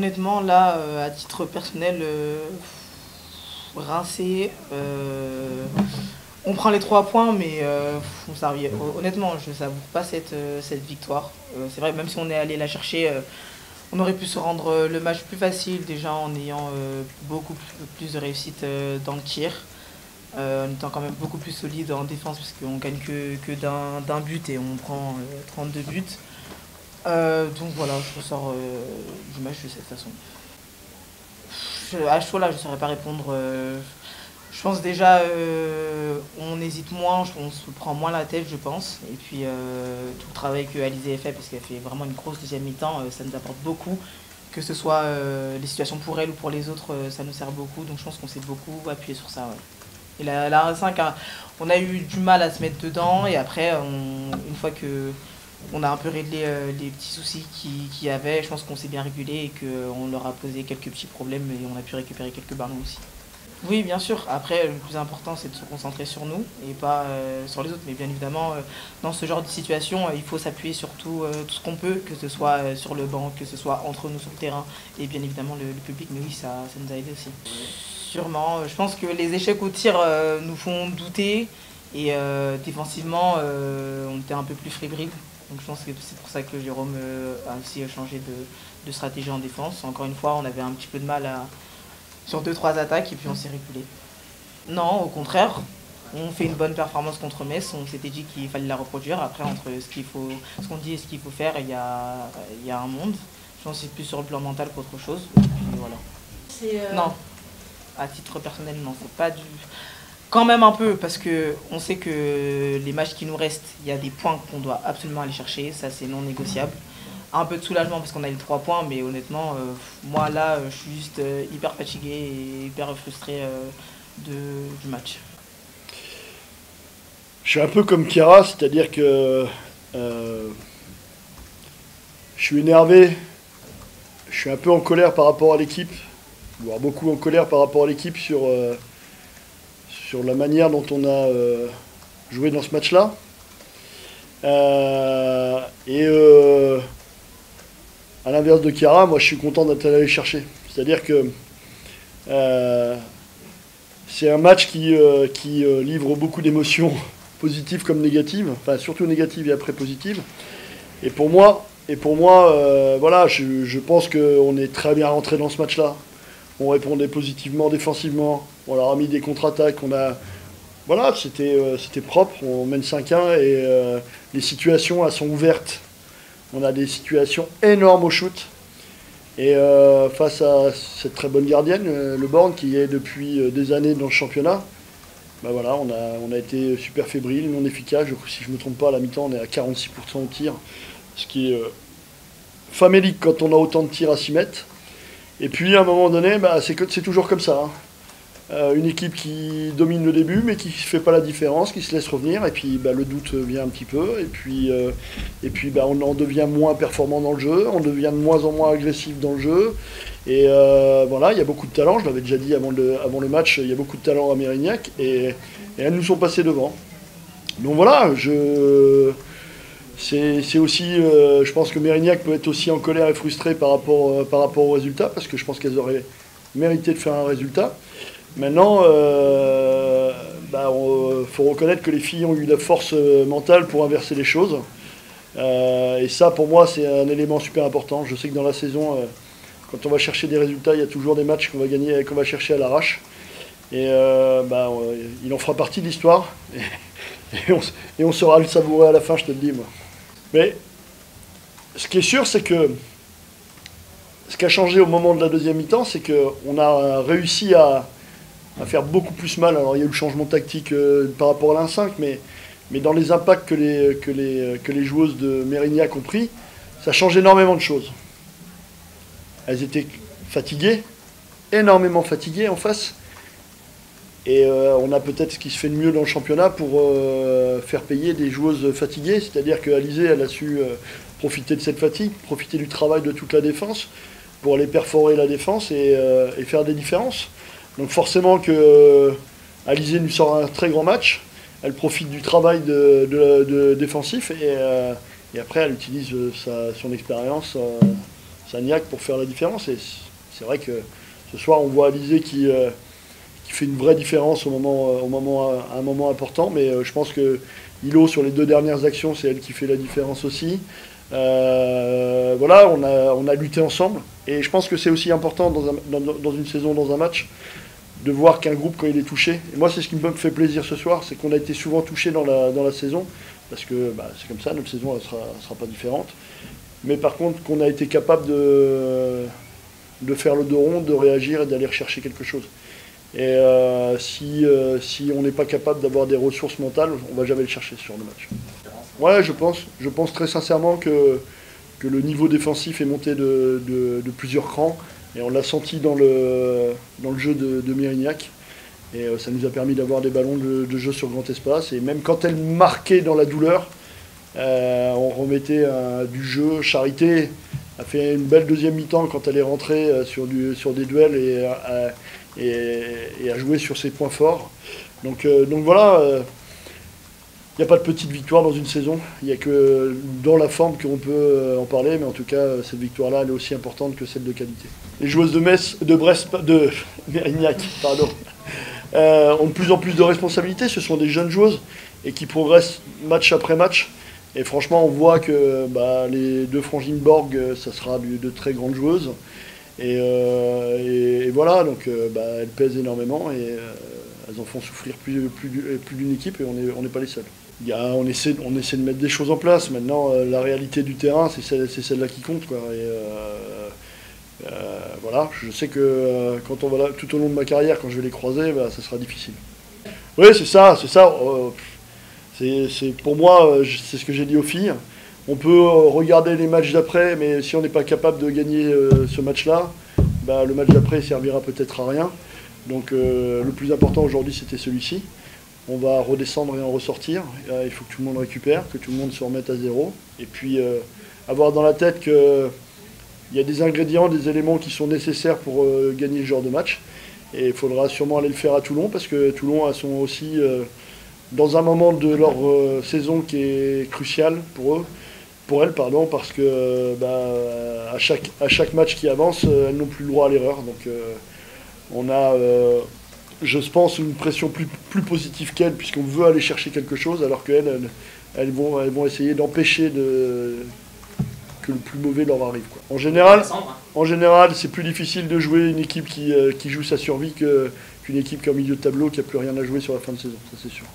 Honnêtement, là, à titre personnel, rincé, on prend les 3 points, mais honnêtement, je ne savoure pas cette victoire. C'est vrai, même si on est allé la chercher, on aurait pu se rendre le match plus facile déjà en ayant beaucoup plus de réussite dans le tir, en étant quand même beaucoup plus solide en défense, parce qu'on gagne que d'un but et on prend 32 buts. Donc voilà, je ressors du match de cette façon. À chaud là, je ne saurais pas répondre. Je pense déjà, on hésite moins, on se prend moins la tête, je pense. Et puis tout le travail que Alizé a fait, parce qu'elle fait vraiment une grosse deuxième mi-temps, ça nous apporte beaucoup. Que ce soit les situations pour elle ou pour les autres, ça nous sert beaucoup. Donc je pense qu'on s'est beaucoup appuyé sur ça. Ouais. Et la 5, on a eu du mal à se mettre dedans. Et après, une fois que on a un peu réglé les petits soucis qu'il y avait, je pense qu'on s'est bien régulé et qu'on leur a posé quelques petits problèmes et on a pu récupérer quelques ballons aussi. Oui, bien sûr. Après, le plus important, c'est de se concentrer sur nous et pas sur les autres. Mais bien évidemment, dans ce genre de situation, il faut s'appuyer sur tout ce qu'on peut, que ce soit sur le banc, que ce soit entre nous sur le terrain et bien évidemment le public. Mais oui, ça nous a aidé aussi. Sûrement. Je pense que les échecs au tir nous font douter et défensivement, on était un peu plus fébrile. Donc je pense que c'est pour ça que Jérôme a aussi changé de stratégie en défense. Encore une fois, on avait un petit peu de mal sur 2-3 attaques et puis on s'est reculé. Non, au contraire, on fait une bonne performance contre Metz. On s'était dit qu'il fallait la reproduire. Après, entre ce qu'on dit et ce qu'il faut faire, il y a un monde. Je pense que c'est plus sur le plan mental qu'autre chose. Et puis voilà. Non, à titre personnel, non, c'est pas du. Quand même un peu, parce que on sait que les matchs qui nous restent, il y a des points qu'on doit absolument aller chercher, ça c'est non négociable. Un peu de soulagement parce qu'on a les 3 points, mais honnêtement, moi là, je suis juste hyper fatigué et hyper frustré du match. Je suis un peu comme Chiara, c'est-à-dire que je suis énervé, je suis un peu en colère par rapport à l'équipe, voire beaucoup en colère par rapport à l'équipe sur la manière dont on a joué dans ce match-là. À l'inverse de Chiara, moi je suis content d'être allé chercher. C'est-à-dire que c'est un match qui livre beaucoup d'émotions positives comme négatives, enfin surtout négatives et après positives. Et pour moi, voilà, je pense qu'on est très bien rentré dans ce match-là. On répondait positivement défensivement, on leur a mis des contre-attaques, voilà, c'était propre, on mène 5-1 et les situations elles sont ouvertes. On a des situations énormes au shoot. Et face à cette très bonne gardienne, Le Born, qui est depuis des années dans le championnat, bah voilà, on a été super fébrile, non efficace. Si je ne me trompe pas, à la mi-temps, on est à 46% au tir, ce qui est famélique quand on a autant de tirs à 6 mètres. Et puis à un moment donné, bah, c'est toujours comme ça. Hein. Une équipe qui domine le début, mais qui ne fait pas la différence, qui se laisse revenir, et puis bah, le doute vient un petit peu, et puis bah, on en devient moins performant dans le jeu, on devient de moins en moins agressif dans le jeu, et voilà, il y a beaucoup de talent, je l'avais déjà dit avant le match, il y a beaucoup de talent à Mérignac, et elles nous sont passées devant. Donc voilà, c'est aussi, je pense que Mérignac peut être aussi en colère et frustré par rapport au résultat, parce que je pense qu'elles auraient mérité de faire un résultat. Maintenant, faut reconnaître que les filles ont eu la force mentale pour inverser les choses. Et ça, pour moi, c'est un élément super important. Je sais que dans la saison, quand on va chercher des résultats, il y a toujours des matchs qu'on va gagner, qu'on va chercher à l'arrache. Et il en fera partie de l'histoire. Et on saura le savourer à la fin, je te le dis, moi. Mais ce qui est sûr, c'est que ce qui a changé au moment de la deuxième mi-temps, c'est qu'on a réussi à faire beaucoup plus mal. Alors il y a eu le changement tactique par rapport à l'A5, mais dans les impacts que les joueuses de Mérignac ont pris, ça change énormément de choses. Elles étaient fatiguées, énormément fatiguées en face, et on a peut-être ce qui se fait de mieux dans le championnat pour faire payer des joueuses fatiguées, c'est-à-dire qu'Alizé, elle a su profiter de cette fatigue, profiter du travail de toute la défense, pour aller perforer la défense et faire des différences. Donc forcément que Alizé nous sort un très grand match, elle profite du travail de défensif et après elle utilise son expérience, Sagnac pour faire la différence. Et c'est vrai que ce soir, on voit Alizé qui fait une vraie différence à un moment important. Mais je pense que Hilo, sur les 2 dernières actions, c'est elle qui fait la différence aussi. Voilà, on a lutté ensemble. Et je pense que c'est aussi important dans une saison, dans un match, de voir qu'un groupe, quand il est touché, et moi c'est ce qui me fait plaisir ce soir, c'est qu'on a été souvent touché dans la saison, parce que c'est comme ça, notre saison elle sera pas différente. Mais par contre, qu'on a été capable de faire le dos rond, de réagir et d'aller rechercher quelque chose. Et si on n'est pas capable d'avoir des ressources mentales, on va jamais le chercher sur le match. Ouais, je pense très sincèrement que le niveau défensif est monté de plusieurs crans. Et on l'a senti dans le jeu de Mérignac. Et ça nous a permis d'avoir des ballons de jeu sur grand espace. Et même quand elle marquait dans la douleur, on remettait du jeu. Charité a fait une belle deuxième mi-temps quand elle est rentrée sur des duels et a joué sur ses points forts. Donc voilà, il n'y a pas de petite victoire dans une saison. Il n'y a que dans la forme qu'on peut en parler. Mais en tout cas, cette victoire-là, elle est aussi importante que celle de qualité. Les joueuses de Mérignac, pardon, ont de plus en plus de responsabilités. Ce sont des jeunes joueuses et qui progressent match après match. Et franchement, on voit que les 2 Frangines Borg, ça sera de très grandes joueuses. Et voilà, donc elles pèsent énormément et elles en font souffrir plus d'une équipe et on n'est pas les seuls. On essaie de mettre des choses en place. Maintenant, la réalité du terrain, c'est celle-là qui compte, quoi. Voilà, je sais que quand on va là, tout au long de ma carrière, quand je vais les croiser, ça sera difficile. Oui, c'est ça. C'est pour moi, c'est ce que j'ai dit aux filles. On peut regarder les matchs d'après, mais si on n'est pas capable de gagner ce match-là, le match d'après ne servira peut-être à rien. Donc le plus important aujourd'hui, c'était celui-ci. On va redescendre et en ressortir. Il faut que tout le monde récupère, que tout le monde se remette à zéro. Et puis avoir dans la tête qu'il y a des ingrédients, des éléments qui sont nécessaires pour gagner ce genre de match. Et il faudra sûrement aller le faire à Toulon, parce que Toulon sont aussi dans un moment de leur saison qui est crucial pour elles, parce que à chaque match qui avance, elles n'ont plus le droit à l'erreur. Donc on a, je pense, une pression plus positive qu'elles, puisqu'on veut aller chercher quelque chose, alors qu'elles vont essayer d'empêcher que le plus mauvais leur arrive, quoi. En général, c'est plus difficile de jouer une équipe qui joue sa survie qu'une équipe qui est au milieu de tableau qui n'a plus rien à jouer sur la fin de saison, ça c'est sûr.